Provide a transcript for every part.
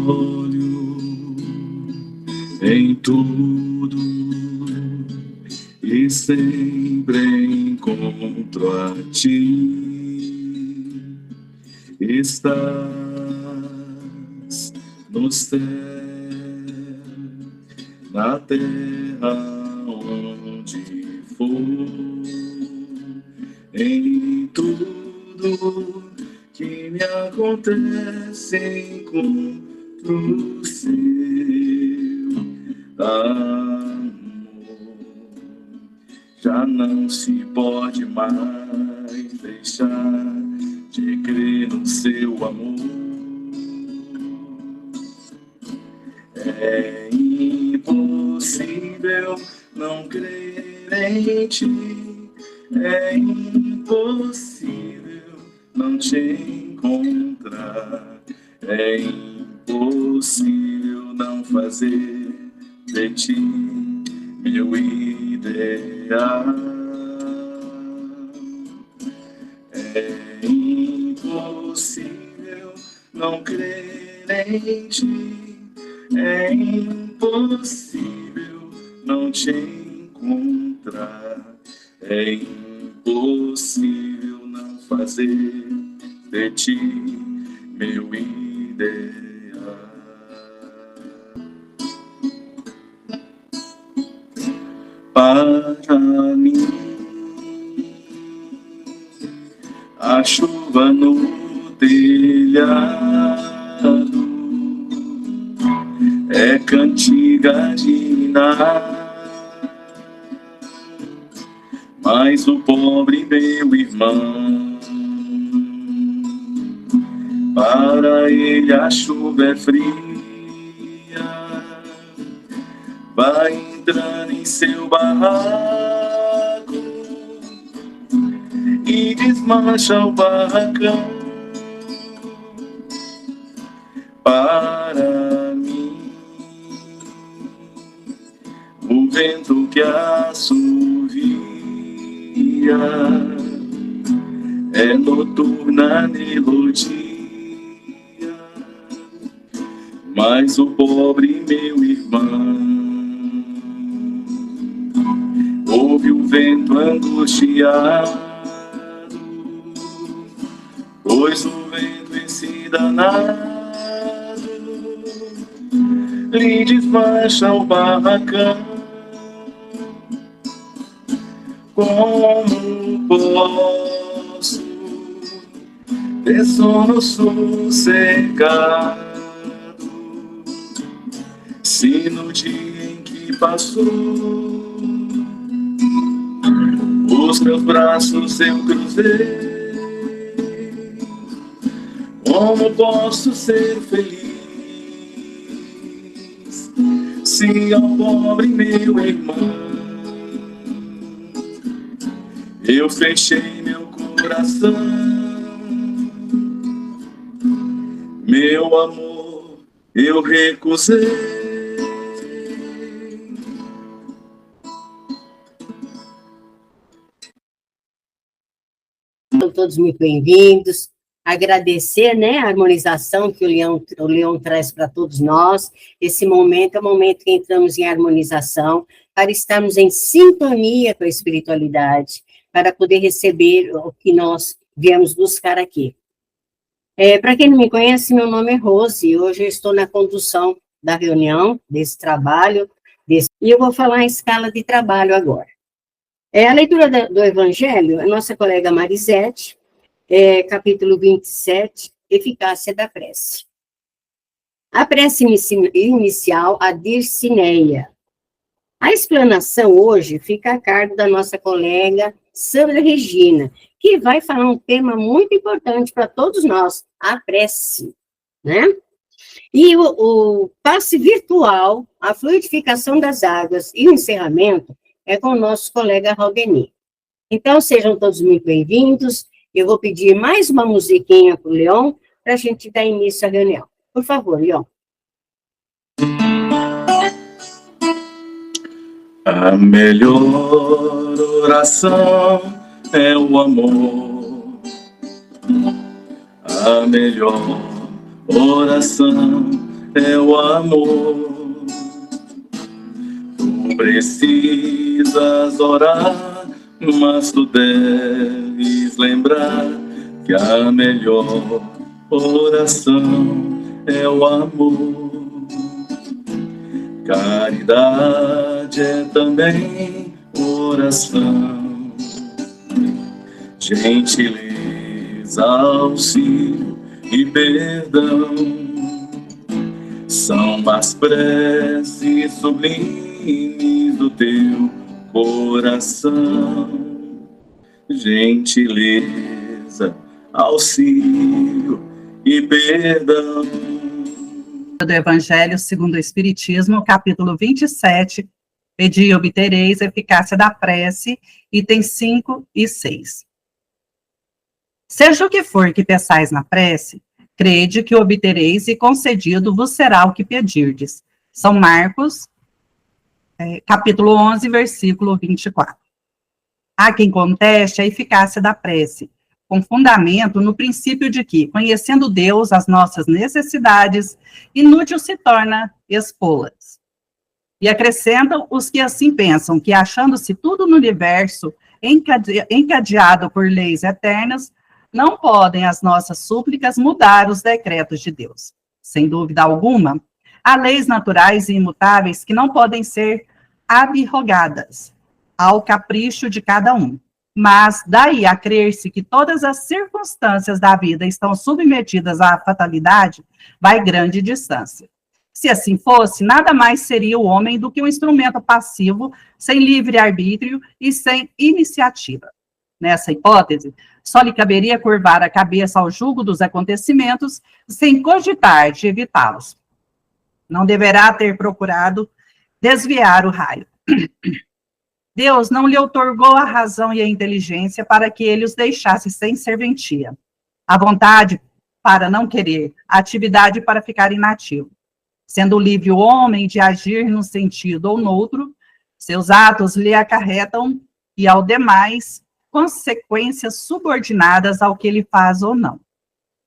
olho em tudo e sempre encontro a ti. Estás no céu, na terra onde for, em tudo que me acontece encontro o seu amor. Já não se pode mais deixar de crer no seu amor. É impossível não crer em ti, é impossível não te encontrar, é impossível não fazer de ti meu ideal. É impossível não crer em ti, é impossível não te encontrar, é impossível não fazer de ti meu ideal. Para mim, a chuva no telhado é cantiga de nada, mas o pobre meu irmão, para ele a chuva é fria, vai entrando em seu barraco e desmancha o barracão. Para mim, o vento que assovia é noturna melodia, mas o pobre meu irmão ouve o vento angustiado, pois o vento esse danado lhe desmancha o barracão. Como posso ter sono sossegado se no dia em que passou os meus braços eu cruzei? Como posso ser feliz se ao pobre meu irmão eu fechei meu coração? Meu amor, eu recusei. São todos muito bem-vindos. Agradecer, né, a harmonização que o Leon traz para todos nós. Esse momento é o momento que entramos em harmonização para estarmos em sintonia com a espiritualidade, para poder receber o que nós viemos buscar aqui. Para quem não me conhece, meu nome é Rose, e hoje eu estou na condução da reunião, desse trabalho, e eu vou falar em escala de trabalho agora. A leitura do Evangelho, a nossa colega Marisete, capítulo 27, Eficácia da Prece. A prece inicial, a Dircineia. A explanação hoje fica a cargo da nossa colega Sandra Regina, que vai falar um tema muito importante para todos nós, a prece, né? E o passe virtual, a fluidificação das águas e o encerramento é com o nosso colega Rodeni. Então, sejam todos muito bem-vindos. Eu vou pedir mais uma musiquinha para o Leon, para a gente dar início à reunião. Por favor, Leon. A melhor oração é o amor. A melhor oração é o amor. Tu precisas orar, mas tu deves lembrar que a melhor oração é o amor. Caridade é também oração. Gentileza, auxílio e perdão são as preces sublimes do teu coração. Gentileza, auxílio e perdão. Do Evangelho segundo o Espiritismo, capítulo 27, Pedi e obtereis, eficácia da prece, itens 5 e 6. Seja o que for que peçais na prece, crede que obtereis e concedido vos será o que pedirdes. São Marcos, capítulo 11, versículo 24. Há quem conteste a eficácia da prece, com fundamento no princípio de que, conhecendo Deus, as nossas necessidades, inútil se torna expô-las. E acrescentam os que assim pensam, que achando-se tudo no universo encadeado por leis eternas, não podem as nossas súplicas mudar os decretos de Deus. Sem dúvida alguma, há leis naturais e imutáveis que não podem ser abrogadas ao capricho de cada um. Mas daí a crer-se que todas as circunstâncias da vida estão submetidas à fatalidade, vai grande distância. Se assim fosse, nada mais seria o homem do que um instrumento passivo, sem livre-arbítrio e sem iniciativa. Nessa hipótese, só lhe caberia curvar a cabeça ao jugo dos acontecimentos, sem cogitar de evitá-los. Não deverá ter procurado desviar o raio. Deus não lhe outorgou a razão e a inteligência para que ele os deixasse sem serventia. A vontade para não querer, a atividade para ficar inativo. Sendo livre o homem de agir num sentido ou noutro, seus atos lhe acarretam, e ao demais, consequências subordinadas ao que ele faz ou não.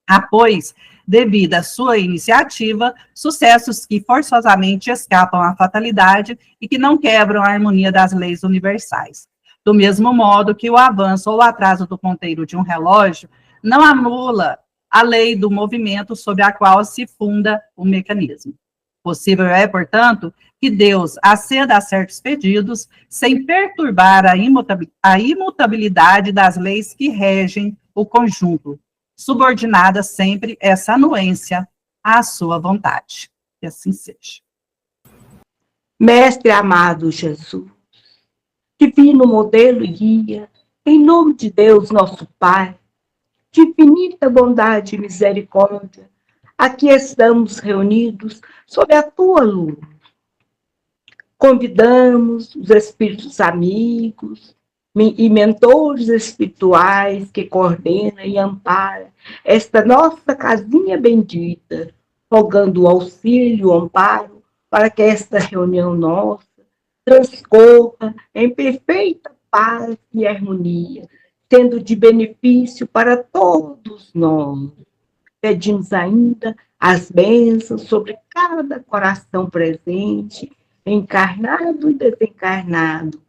Há, pois, devido à sua iniciativa, sucessos que forçosamente escapam à fatalidade e que não quebram a harmonia das leis universais. Do mesmo modo que o avanço ou o atraso do ponteiro de um relógio não anula a lei do movimento sobre a qual se funda o mecanismo. Possível é, portanto, que Deus aceda a certos pedidos sem perturbar a imutabilidade das leis que regem o conjunto, subordinada sempre essa anuência à sua vontade. Que assim seja. Mestre amado Jesus, divino modelo e guia, em nome de Deus, nosso Pai, de infinita bondade e misericórdia, aqui estamos reunidos sob a tua luz. Convidamos os espíritos amigos e mentores espirituais que coordenam e amparam esta nossa casinha bendita, rogando o auxílio, o amparo, para que esta reunião nossa transcorra em perfeita paz e harmonia, sendo de benefício para todos nós. Pedimos ainda as bênçãos sobre cada coração presente, encarnado e desencarnado,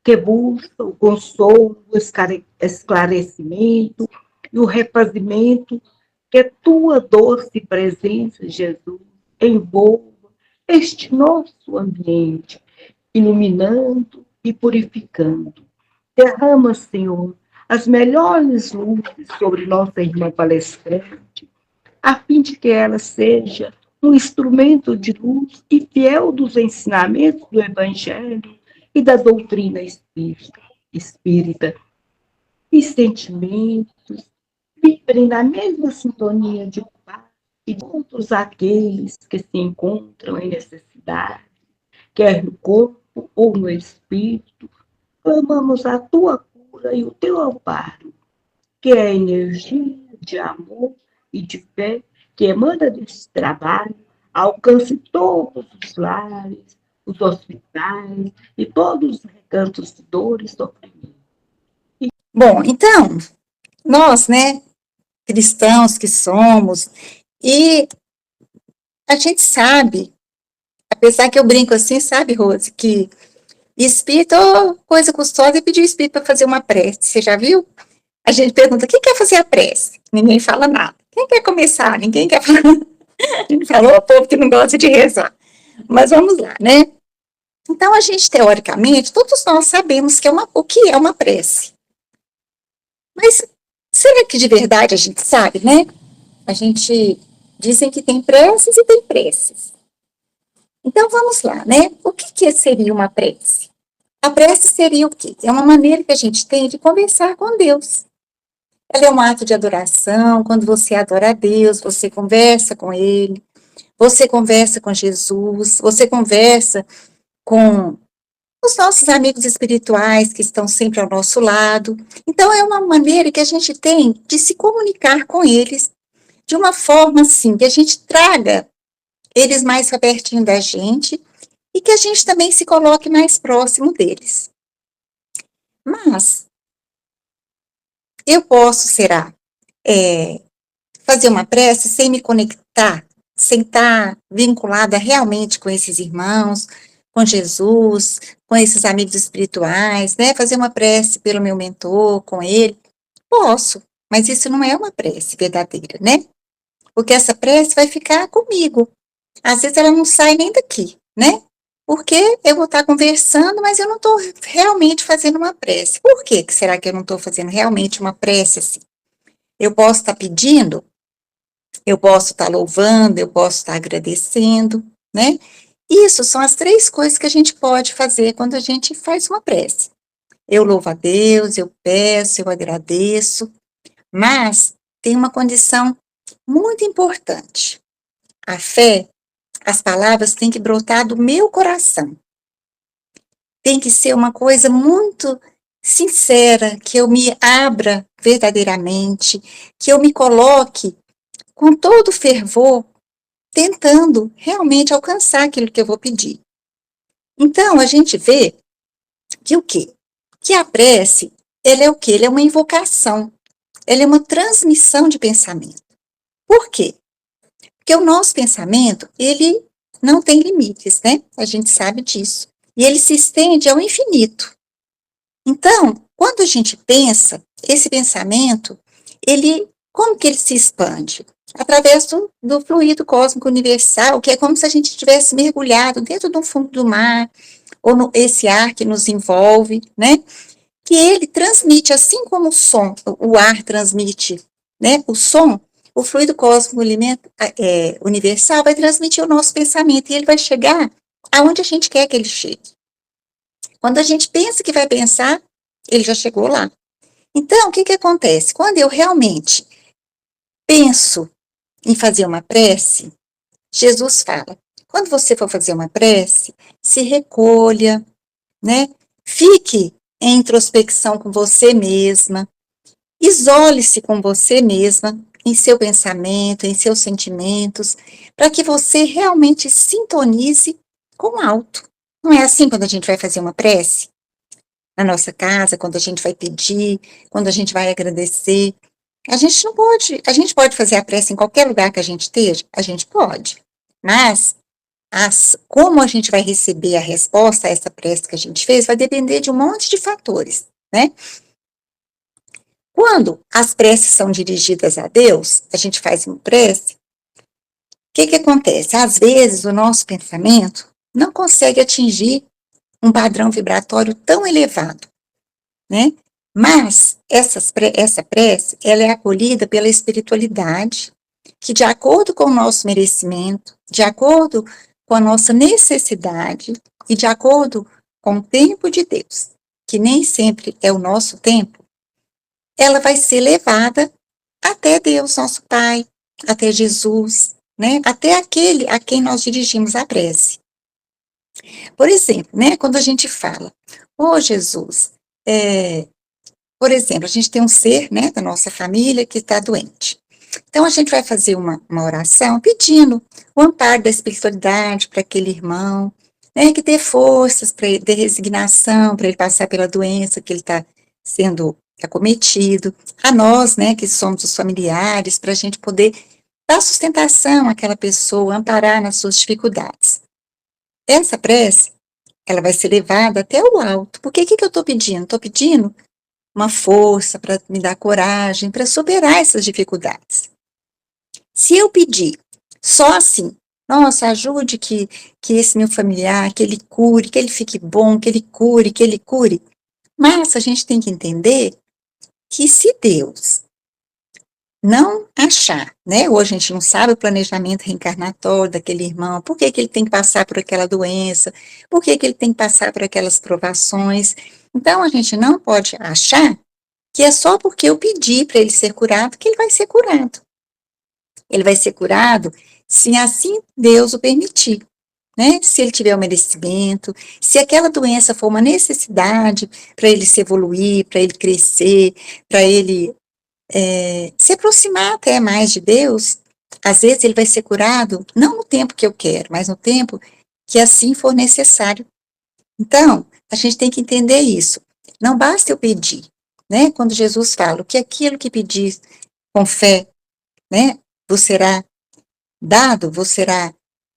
que busca o consolo, o esclarecimento e o refazimento, que tua doce presença, Jesus, envolva este nosso ambiente, iluminando e purificando. Derrama, Senhor, as melhores luzes sobre nossa irmã palestrante, a fim de que ela seja um instrumento de luz e fiel dos ensinamentos do Evangelho e da doutrina espírita. E sentimentos vibrem na mesma sintonia de paz e de todos aqueles que se encontram em necessidade, quer no corpo ou no espírito. Clamamos a tua cura e o teu amparo, que é a energia de amor e de fé que emana desse trabalho, alcance todos os lares, os hospitais e todos os recantos de dor e sofrimento. Bom, então, nós, cristãos que somos, e a gente sabe, apesar que eu brinco assim, sabe, Rose, que espírito, coisa custosa, é pedir o espírito para fazer uma prece, você já viu? A gente pergunta, quem quer fazer a prece? Ninguém fala nada. Quem quer começar? Ninguém quer falar. A gente falou, o povo que não gosta de rezar. Mas vamos lá, né? Então, a gente, teoricamente, todos nós sabemos que o que é uma prece. Mas será que de verdade a gente sabe, né? A gente dizem que tem preces e tem preces. Então, vamos lá, né? O que seria uma prece? A prece seria o quê? É uma maneira que a gente tem de conversar com Deus. Ela é um ato de adoração. Quando você adora a Deus, você conversa com Ele, você conversa com Jesus, você conversa com os nossos amigos espirituais que estão sempre ao nosso lado. Então, é uma maneira que a gente tem de se comunicar com eles de uma forma, assim, que a gente traga eles mais para pertinho da gente e que a gente também se coloque mais próximo deles. Mas, eu posso, será, fazer uma prece sem me conectar, sem estar vinculada realmente com esses irmãos, com Jesus, com esses amigos espirituais, né? Fazer uma prece pelo meu mentor, com ele. Posso, mas isso não é uma prece verdadeira, né? Porque essa prece vai ficar comigo. Às vezes ela não sai nem daqui, né? Porque eu vou estar conversando, mas eu não estou realmente fazendo uma prece. Por que será que eu não estou fazendo realmente uma prece assim? Eu posso estar pedindo, eu posso estar louvando, eu posso estar agradecendo, né? Isso são as 3 coisas que a gente pode fazer quando a gente faz uma prece. Eu louvo a Deus, eu peço, eu agradeço, mas tem uma condição muito importante. A fé, as palavras têm que brotar do meu coração. Tem que ser uma coisa muito sincera, que eu me abra verdadeiramente, que eu me coloque com todo fervor, tentando realmente alcançar aquilo que eu vou pedir. Então, a gente vê que o quê? Que a prece, ela é o quê? Ela é uma invocação, ela é uma transmissão de pensamento. Por quê? Porque o nosso pensamento, ele não tem limites, né? A gente sabe disso. E ele se estende ao infinito. Então, quando a gente pensa, esse pensamento, como que ele se expande? Através do fluido cósmico universal, que é como se a gente tivesse mergulhado dentro do fundo do mar, ou esse ar que nos envolve, né? Que ele transmite, assim como o som, o ar transmite, né? O som, o fluido cósmico universal vai transmitir o nosso pensamento, e ele vai chegar aonde a gente quer que ele chegue. Quando a gente pensa que vai pensar, ele já chegou lá. Então, o que acontece? Quando eu realmente penso em fazer uma prece, Jesus fala, quando você for fazer uma prece, se recolha, né? Fique em introspecção com você mesma, isole-se com você mesma, em seu pensamento, em seus sentimentos, para que você realmente sintonize com o alto. Não é assim quando a gente vai fazer uma prece? Na nossa casa, quando a gente vai pedir, quando a gente vai agradecer. A gente pode fazer a prece em qualquer lugar que a gente esteja? A gente pode. Mas, como a gente vai receber a resposta a essa prece que a gente fez, vai depender de um monte de fatores, né? Quando as preces são dirigidas a Deus, a gente faz uma prece, o que acontece? Às vezes, o nosso pensamento não consegue atingir um padrão vibratório tão elevado, né? Mas essa prece, ela é acolhida pela espiritualidade, que de acordo com o nosso merecimento, de acordo com a nossa necessidade e de acordo com o tempo de Deus, que nem sempre é o nosso tempo, ela vai ser levada até Deus, nosso Pai, até Jesus, né? Até aquele a quem nós dirigimos a prece. Por exemplo, né, quando a gente fala, Jesus, por exemplo, a gente tem um ser, né, da nossa família que está doente. Então, a gente vai fazer uma oração pedindo o amparo da espiritualidade para aquele irmão, né, que dê forças para ele, dê resignação para ele passar pela doença que ele está sendo acometido. A nós, né, que somos os familiares, para a gente poder dar sustentação àquela pessoa, amparar nas suas dificuldades. Essa prece, ela vai ser levada até o alto. Porque o que eu estou pedindo? Estou pedindo uma força para me dar coragem, para superar essas dificuldades. Se eu pedir só assim, nossa, ajude que esse meu familiar, que ele cure, que ele fique bom, que ele cure. Mas a gente tem que entender que se Deus não achar, né? Hoje a gente não sabe o planejamento reencarnatório daquele irmão, por que que ele tem que passar por aquela doença, por que que ele tem que passar por aquelas provações. Então a gente não pode achar que é só porque eu pedi para ele ser curado que ele vai ser curado. Ele vai ser curado se assim Deus o permitir, né? Se ele tiver o merecimento, se aquela doença for uma necessidade para ele se evoluir, para ele crescer, para ele se aproximar até mais de Deus. Às vezes ele vai ser curado não no tempo que eu quero, mas no tempo que assim for necessário. Então, a gente tem que entender isso. Não basta eu pedir, né? Quando Jesus fala que aquilo que pedir com fé, né, vos será dado, vos será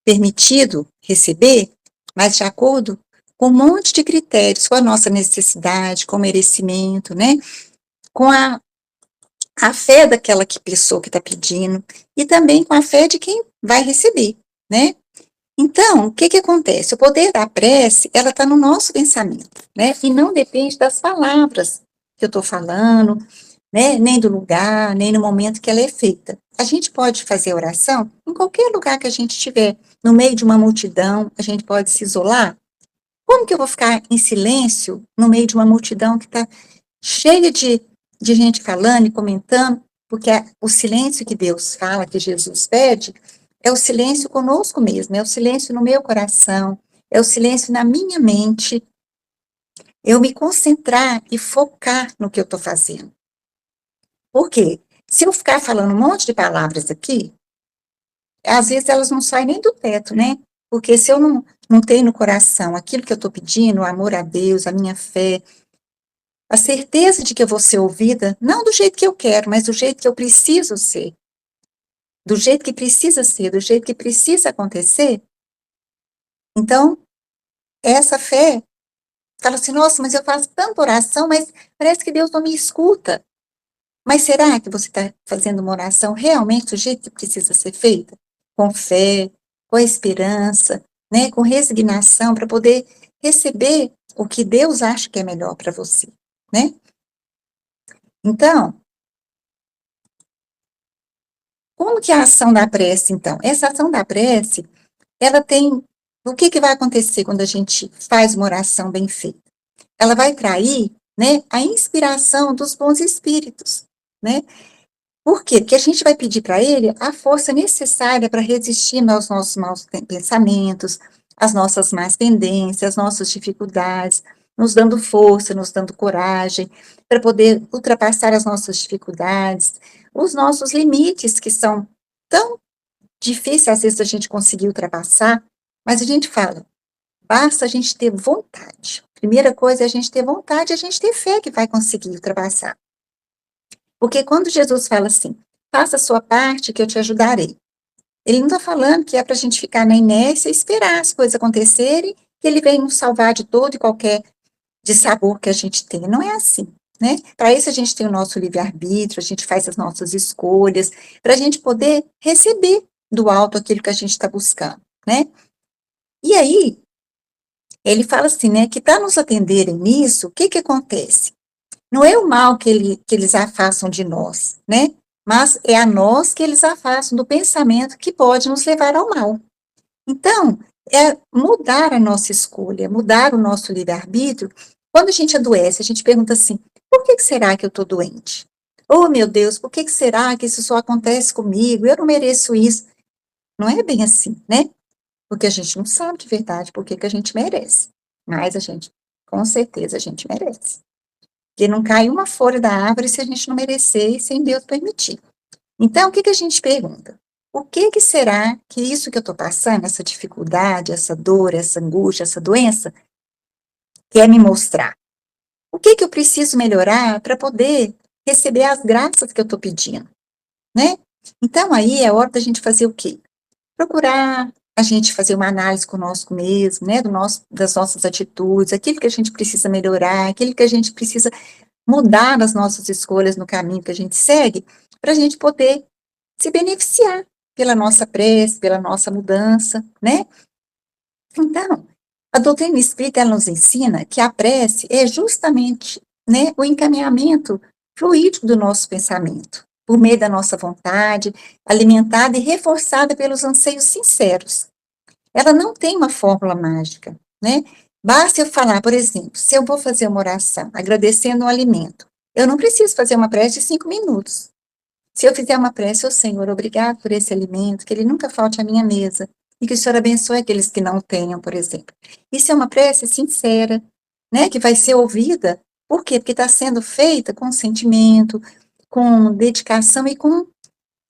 permitido receber, mas de acordo com um monte de critérios, com a nossa necessidade, com o merecimento, né? Com a fé daquela pessoa que está pedindo e também com a fé de quem vai receber, né? Então, o que acontece? O poder da prece, ela está no nosso pensamento, né? E não depende das palavras que eu estou falando, né? Nem do lugar, nem no momento que ela é feita. A gente pode fazer oração em qualquer lugar que a gente estiver, no meio de uma multidão, a gente pode se isolar. Como que eu vou ficar em silêncio no meio de uma multidão que está cheia de gente falando e comentando? Porque o silêncio que Deus fala, que Jesus pede, é o silêncio conosco mesmo, é o silêncio no meu coração, é o silêncio na minha mente, eu me concentrar e focar no que eu estou fazendo. Por quê? Se eu ficar falando um monte de palavras aqui, às vezes elas não saem nem do teto, né? Porque se eu não tenho no coração aquilo que eu estou pedindo, o amor a Deus, a minha fé, a certeza de que eu vou ser ouvida, não do jeito que eu quero, mas do jeito que eu preciso ser, do jeito que precisa ser, do jeito que precisa acontecer. Então, essa fé fala assim, nossa, mas eu faço tanta oração, mas parece que Deus não me escuta. Mas será que você está fazendo uma oração realmente do jeito que precisa ser feita? Com fé, com esperança, né, com resignação, para poder receber o que Deus acha que é melhor para você, né? Então, como que é a ação da prece, então? Essa ação da prece, ela tem... O que vai acontecer quando a gente faz uma oração bem feita? Ela vai trair, né, a inspiração dos bons espíritos, né? Por quê? Porque a gente vai pedir para ele a força necessária para resistir aos nossos maus pensamentos, às nossas más tendências, às nossas dificuldades, nos dando força, nos dando coragem, para poder ultrapassar as nossas dificuldades, os nossos limites, que são tão difíceis, às vezes, a gente conseguir ultrapassar, mas a gente fala, basta a gente ter vontade. Primeira coisa é a gente ter vontade, a gente ter fé que vai conseguir ultrapassar. Porque quando Jesus fala assim, faça a sua parte que eu te ajudarei, ele não está falando que é para a gente ficar na inércia e esperar as coisas acontecerem, que ele vem nos salvar de todo e qualquer dissabor que a gente tem. Não é assim, né? Para isso a gente tem o nosso livre-arbítrio, a gente faz as nossas escolhas, para a gente poder receber do alto aquilo que a gente está buscando, né? E aí, ele fala assim, né, que para nos atenderem nisso, o que acontece? Não é o mal que eles afastam de nós, né? Mas é a nós que eles afastam do pensamento que pode nos levar ao mal. Então, é mudar a nossa escolha, mudar o nosso livre-arbítrio. Quando a gente adoece, a gente pergunta assim, por que será que eu estou doente? Oh, meu Deus, por que será que isso só acontece comigo? Eu não mereço isso. Não é bem assim, né? Porque a gente não sabe de verdade por que a gente merece. Mas a gente, com certeza, a gente merece. Porque não cai uma folha da árvore se a gente não merecer e sem Deus permitir. Então, o que a gente pergunta? O que será que isso que eu estou passando, essa dificuldade, essa dor, essa angústia, essa doença, quer me mostrar? O que eu preciso melhorar para poder receber as graças que eu estou pedindo? Né? Então, aí é hora da gente fazer o quê? Procurar a gente fazer uma análise conosco mesmo, né, das nossas atitudes, aquilo que a gente precisa melhorar, aquilo que a gente precisa mudar nas nossas escolhas no caminho que a gente segue, para a gente poder se beneficiar pela nossa prece, pela nossa mudança, né? Então, a doutrina espírita, ela nos ensina que a prece é justamente, né, o encaminhamento fluídico do nosso pensamento, por meio da nossa vontade, alimentada e reforçada pelos anseios sinceros. Ela não tem uma fórmula mágica, né? Basta eu falar, por exemplo, se eu vou fazer uma oração agradecendo um alimento, eu não preciso fazer uma prece de 5 minutos. Se eu fizer uma prece, ô Senhor, obrigado por esse alimento, que ele nunca falte à minha mesa, e que o Senhor abençoe aqueles que não tenham, por exemplo. Isso é uma prece sincera, né, que vai ser ouvida. Por quê? Porque está sendo feita com sentimento, com dedicação e com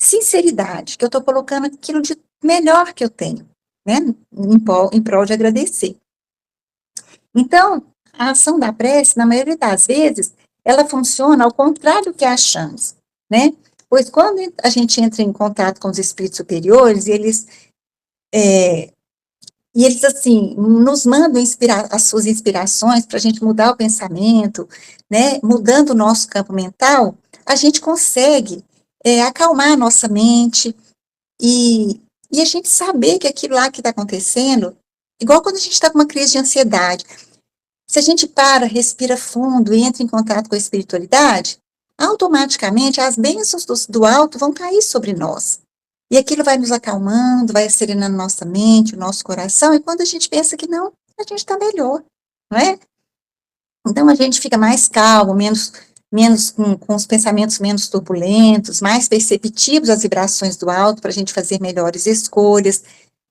sinceridade, que eu estou colocando aquilo de melhor que eu tenho, né, em prol de agradecer. Então, a ação da prece, na maioria das vezes, ela funciona ao contrário do que achamos, né? Pois quando a gente entra em contato com os espíritos superiores, e eles assim, nos mandam as suas inspirações para a gente mudar o pensamento, né? Mudando o nosso campo mental, a gente consegue acalmar a nossa mente e a gente saber que aquilo lá que está acontecendo, igual quando a gente está com uma crise de ansiedade, se a gente para, respira fundo e entra em contato com a espiritualidade, automaticamente as bênçãos do alto vão cair sobre nós. E aquilo vai nos acalmando, vai serenando nossa mente, o nosso coração, e quando a gente pensa que não, a gente está melhor, não é? Então a gente fica mais calmo, menos com os pensamentos menos turbulentos, mais perceptivos às vibrações do alto para a gente fazer melhores escolhas,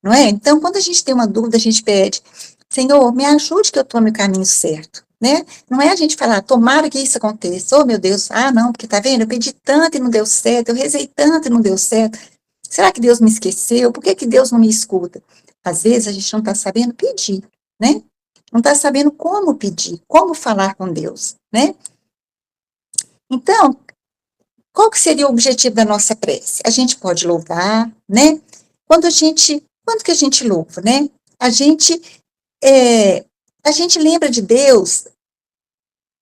não é? Então, quando a gente tem uma dúvida, a gente pede, Senhor, me ajude que eu tome o caminho certo, né? Não é a gente falar, tomara que isso aconteça, oh meu Deus, não, porque tá vendo, eu pedi tanto e não deu certo, eu rezei tanto e não deu certo, será que Deus me esqueceu? Por que que Deus não me escuta? Às vezes a gente não está sabendo pedir, né? Não está sabendo como pedir, como falar com Deus, né? Então, qual que seria o objetivo da nossa prece? A gente pode louvar, né? Quando que a gente louva, né? A gente, a gente lembra de Deus,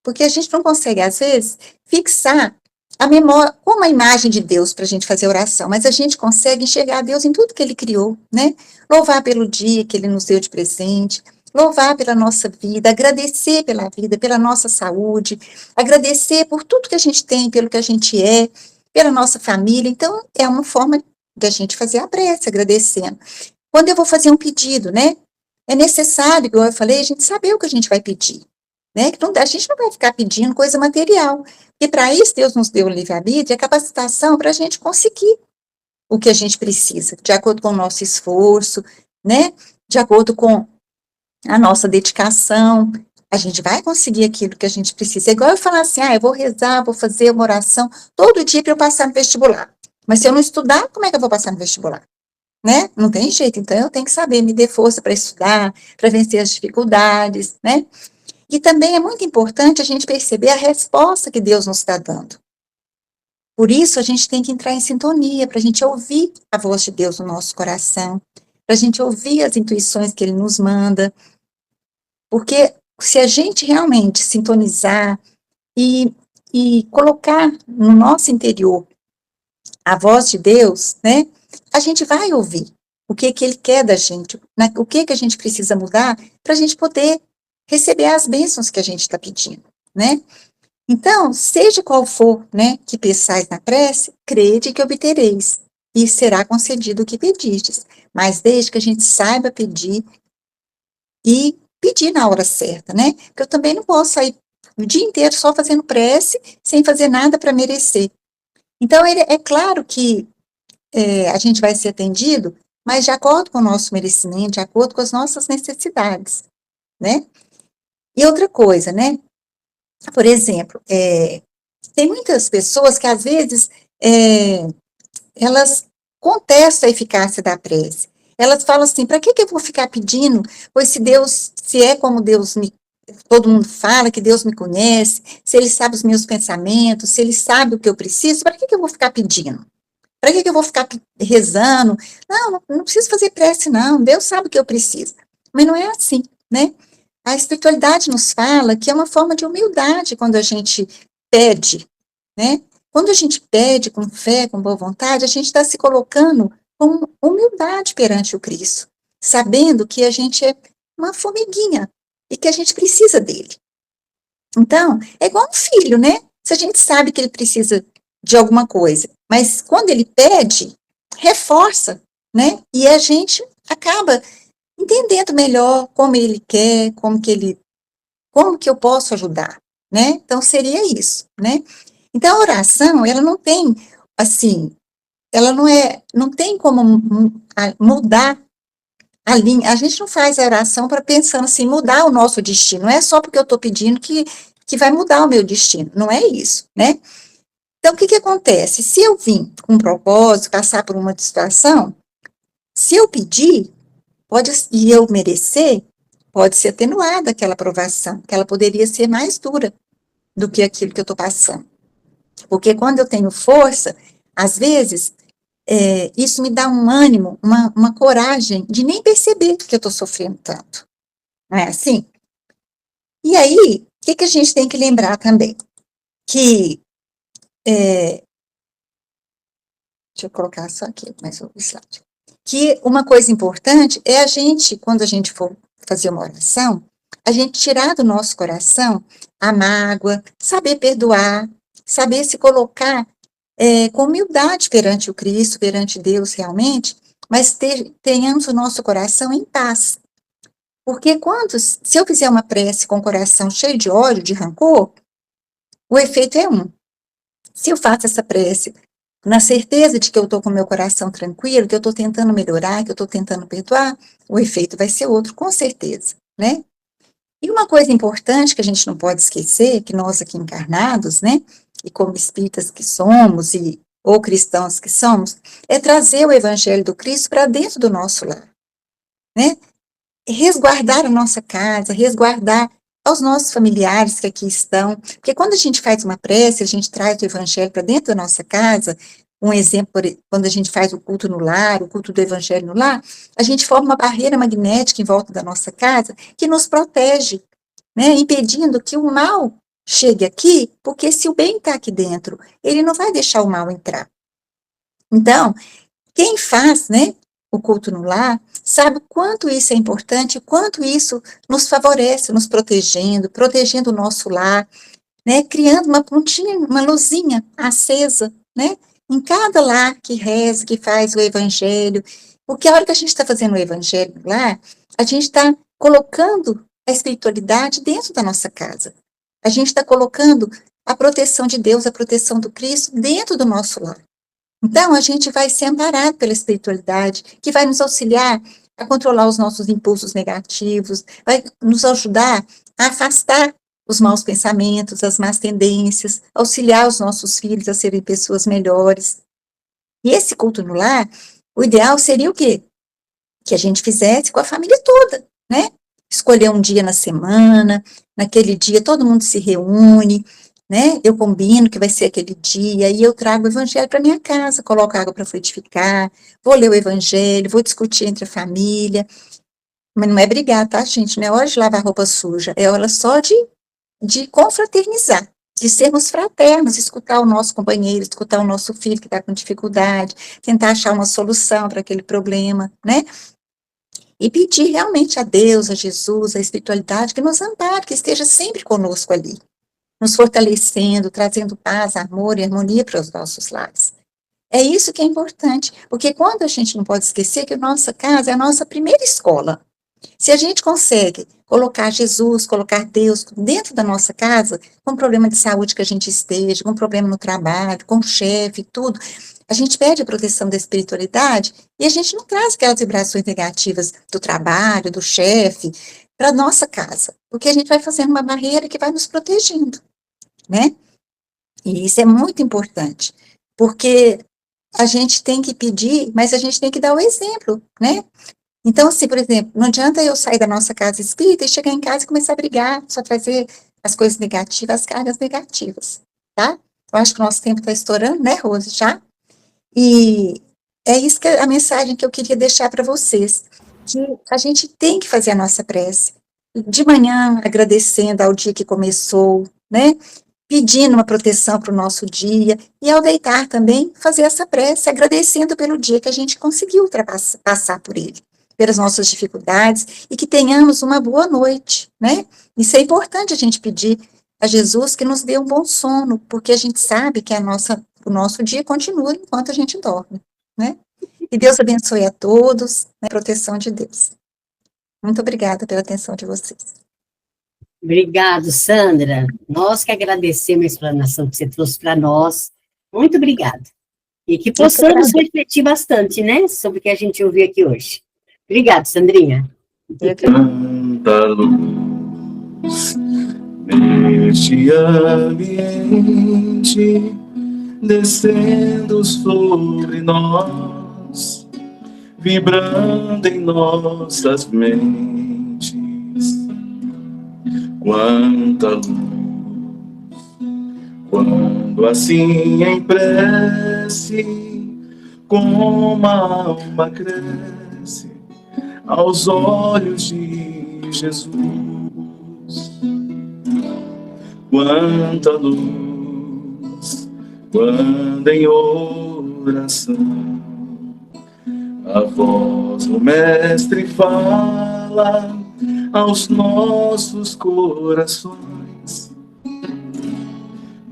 porque a gente não consegue, às vezes, fixar a memória, como a imagem de Deus para a gente fazer oração, mas a gente consegue enxergar Deus em tudo que Ele criou, né? Louvar pelo dia que Ele nos deu de presente, louvar pela nossa vida, agradecer pela vida, pela nossa saúde, agradecer por tudo que a gente tem, pelo que a gente é, pela nossa família. Então, é uma forma da gente fazer a prece, agradecendo. Quando eu vou fazer um pedido, né? É necessário, igual eu falei, a gente saber o que a gente vai pedir, né? A gente não vai ficar pedindo coisa material, porque para isso Deus nos deu o livre-arbítrio e a capacitação para a gente conseguir o que a gente precisa, de acordo com o nosso esforço, né? De acordo com a nossa dedicação, a gente vai conseguir aquilo que a gente precisa. É igual eu falar assim, eu vou rezar, vou fazer uma oração todo dia para eu passar no vestibular. Mas se eu não estudar, como é que eu vou passar no vestibular? Né? Não tem jeito, então eu tenho que saber, me dê força para estudar, para vencer as dificuldades, né? E também é muito importante a gente perceber a resposta que Deus nos está dando. Por isso, a gente tem que entrar em sintonia, para a gente ouvir a voz de Deus no nosso coração, para a gente ouvir as intuições que Ele nos manda, porque se a gente realmente sintonizar e colocar no nosso interior a voz de Deus, né, a gente vai ouvir o que Ele quer da gente, né, o que a gente precisa mudar para a gente poder receber as bênçãos que a gente está pedindo, né? Então, seja qual for, né, que peçais na prece, crede que obtereis, e será concedido o que pedistes. Mas desde que a gente saiba pedir e pedir na hora certa, né? Porque eu também não posso sair o dia inteiro só fazendo prece, sem fazer nada para merecer. Então, é claro que a gente vai ser atendido, mas de acordo com o nosso merecimento, de acordo com as nossas necessidades, né? E outra coisa, né? Por exemplo, tem muitas pessoas que, às vezes, elas contestam a eficácia da prece. Elas falam assim, para que eu vou ficar pedindo? Pois se é como todo mundo fala, que Deus me conhece, se Ele sabe os meus pensamentos, se Ele sabe o que eu preciso, para que eu vou ficar pedindo? Para que eu vou ficar rezando? Não preciso fazer prece, não. Deus sabe o que eu preciso. Mas não é assim, né? A espiritualidade nos fala que é uma forma de humildade quando a gente pede, né? Quando a gente pede com fé, com boa vontade, a gente está se colocando com humildade perante o Cristo, sabendo que a gente é uma formiguinha e que a gente precisa dele. Então, é igual um filho, né? Se a gente sabe que ele precisa de alguma coisa, mas quando ele pede, reforça, né? E a gente acaba entendendo melhor como ele quer, como que eu posso ajudar, né? Então, seria isso, né? Então, a oração, ela não tem, assim, ela não tem como mudar a linha. A gente não faz a oração para pensando assim, mudar o nosso destino. Não é só porque eu estou pedindo que vai mudar o meu destino. Não é isso, né? Então, o que acontece? Se eu vim com um propósito, passar por uma situação, se eu pedir, e eu merecer, pode ser atenuada aquela aprovação, que ela poderia ser mais dura do que aquilo que eu estou passando. Porque quando eu tenho força, às vezes, isso me dá um ânimo, uma coragem de nem perceber que eu estou sofrendo tanto. Não é assim? E aí, o que a gente tem que lembrar também? Que, deixa eu colocar só aqui, mais um slide. Que uma coisa importante é a gente, quando a gente for fazer uma oração, a gente tirar do nosso coração a mágoa, saber perdoar, saber se colocar com humildade perante o Cristo, perante Deus realmente, mas tenhamos o nosso coração em paz. Porque se eu fizer uma prece com o coração cheio de ódio, de rancor, o efeito é um. Se eu faço essa prece na certeza de que eu estou com o meu coração tranquilo, que eu estou tentando melhorar, que eu estou tentando perdoar, o efeito vai ser outro, com certeza, né? E uma coisa importante que a gente não pode esquecer, que nós aqui encarnados, né, e como espíritas que somos, ou cristãos que somos, é trazer o Evangelho do Cristo para dentro do nosso lar, né? Resguardar a nossa casa, resguardar aos nossos familiares que aqui estão, porque quando a gente faz uma prece, a gente traz o Evangelho para dentro da nossa casa, um exemplo, quando a gente faz o culto no lar, o culto do Evangelho no lar, a gente forma uma barreira magnética em volta da nossa casa que nos protege, né, impedindo que o mal chegue aqui, porque se o bem está aqui dentro, ele não vai deixar o mal entrar. Então, quem faz, né, o culto no lar, sabe o quanto isso é importante, o quanto isso nos favorece, nos protegendo o nosso lar, né, criando uma pontinha, uma luzinha acesa, né, em cada lar que reza, que faz o evangelho, porque a hora que a gente está fazendo o evangelho lá, a gente está colocando a espiritualidade dentro da nossa casa, a gente está colocando a proteção de Deus, a proteção do Cristo dentro do nosso lar. Então, a gente vai ser amparado pela espiritualidade, que vai nos auxiliar a controlar os nossos impulsos negativos, vai nos ajudar a afastar os maus pensamentos, as más tendências, auxiliar os nossos filhos a serem pessoas melhores. E esse culto no lar, o ideal seria o quê? Que a gente fizesse com a família toda, né? Escolher um dia na semana, naquele dia todo mundo se reúne, né? Eu combino que vai ser aquele dia, e eu trago o evangelho para minha casa, coloco água para frutificar, vou ler o evangelho, vou discutir entre a família, mas não é brigar, tá, gente? Não é hora de lavar roupa suja, é hora só de confraternizar, de sermos fraternos, escutar o nosso companheiro, escutar o nosso filho que está com dificuldade, tentar achar uma solução para aquele problema, né? E pedir realmente a Deus, a Jesus, a espiritualidade, que nos ampare, que esteja sempre conosco ali, nos fortalecendo, trazendo paz, amor e harmonia para os nossos lares. É isso que é importante, porque quando a gente não pode esquecer que a nossa casa é a nossa primeira escola. Se a gente consegue colocar Jesus, colocar Deus dentro da nossa casa, com problema de saúde que a gente esteja, com problema no trabalho, com o chefe, tudo, a gente pede a proteção da espiritualidade e a gente não traz aquelas vibrações negativas do trabalho, do chefe, para a nossa casa, porque a gente vai fazendo uma barreira que vai nos protegendo, né? E isso é muito importante, porque a gente tem que pedir, mas a gente tem que dar o exemplo, né? Então, assim, por exemplo, não adianta eu sair da nossa casa espírita e chegar em casa e começar a brigar, só trazer as coisas negativas, as cargas negativas, tá? Eu acho que o nosso tempo está estourando, né, Rose, já? E é isso que a mensagem que eu queria deixar para vocês, que a gente tem que fazer a nossa prece. De manhã, agradecendo ao dia que começou, né? Pedindo uma proteção para o nosso dia, e ao deitar também, fazer essa prece, agradecendo pelo dia que a gente conseguiu passar por ele, pelas nossas dificuldades, e que tenhamos uma boa noite, né? Isso é importante a gente pedir a Jesus que nos dê um bom sono, porque a gente sabe que o nosso dia continua enquanto a gente dorme, né? E Deus abençoe a todos, na proteção de Deus. Muito obrigada pela atenção de vocês. Obrigado, Sandra. Nós que agradecemos a explanação que você trouxe para nós. Muito obrigada. E que possamos refletir bastante, né, sobre o que a gente ouviu aqui hoje. Obrigada, Sandrinha. Tanta luz neste ambiente, descendo sobre nós, vibrando em nossas mentes. Quanta luz, quando assim em prece, como a alma cresce aos olhos de Jesus. Quanta luz, quando em oração a voz do Mestre fala aos nossos corações.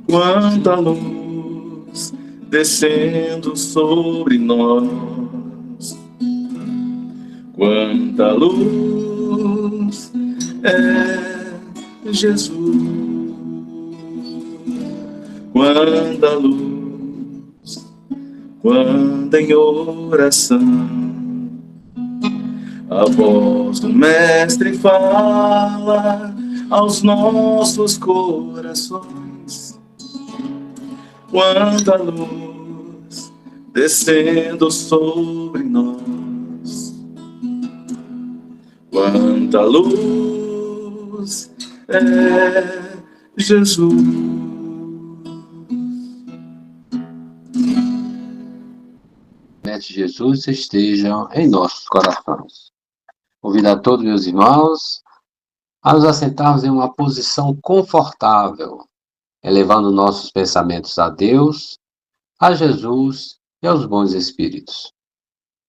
Quanta luz descendo sobre nós. Quanta luz é Jesus. Quanta luz quando em oração a voz do Mestre fala aos nossos corações. Quanta luz descendo sobre nós. Quanta luz é Jesus. De Jesus estejam em nossos corações. Convido a todos meus irmãos a nos assentarmos em uma posição confortável, elevando nossos pensamentos a Deus, a Jesus e aos bons espíritos.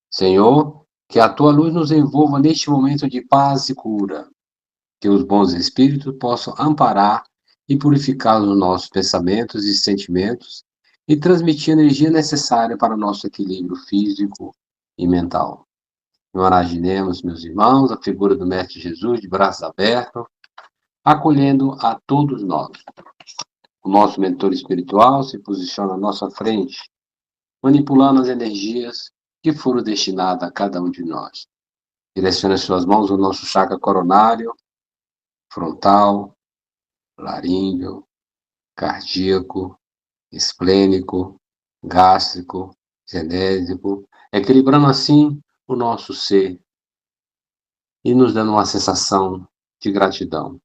Senhor, que a tua luz nos envolva neste momento de paz e cura, que os bons espíritos possam amparar e purificar os nossos pensamentos e sentimentos e transmitir a energia necessária para o nosso equilíbrio físico e mental. Imaginemos, meus irmãos, a figura do Mestre Jesus de braços abertos, acolhendo a todos nós. O nosso mentor espiritual se posiciona à nossa frente, manipulando as energias que foram destinadas a cada um de nós. Direcione suas mãos ao nosso chakra coronário, frontal, laríngeo, cardíaco, esplênico, gástrico, genésico, equilibrando assim o nosso ser e nos dando uma sensação de gratidão.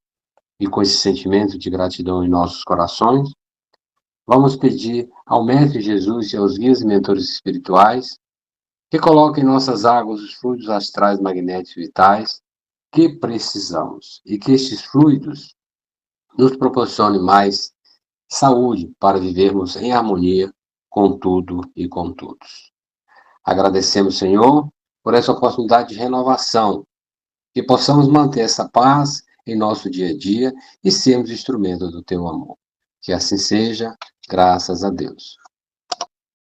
E com esse sentimento de gratidão em nossos corações, vamos pedir ao Mestre Jesus e aos guias e mentores espirituais que coloquem em nossas águas os fluidos astrais magnéticos vitais que precisamos e que estes fluidos nos proporcionem mais saúde para vivermos em harmonia com tudo e com todos. Agradecemos, Senhor, por essa oportunidade de renovação, que possamos manter essa paz em nosso dia a dia e sermos instrumentos do teu amor. Que assim seja, graças a Deus.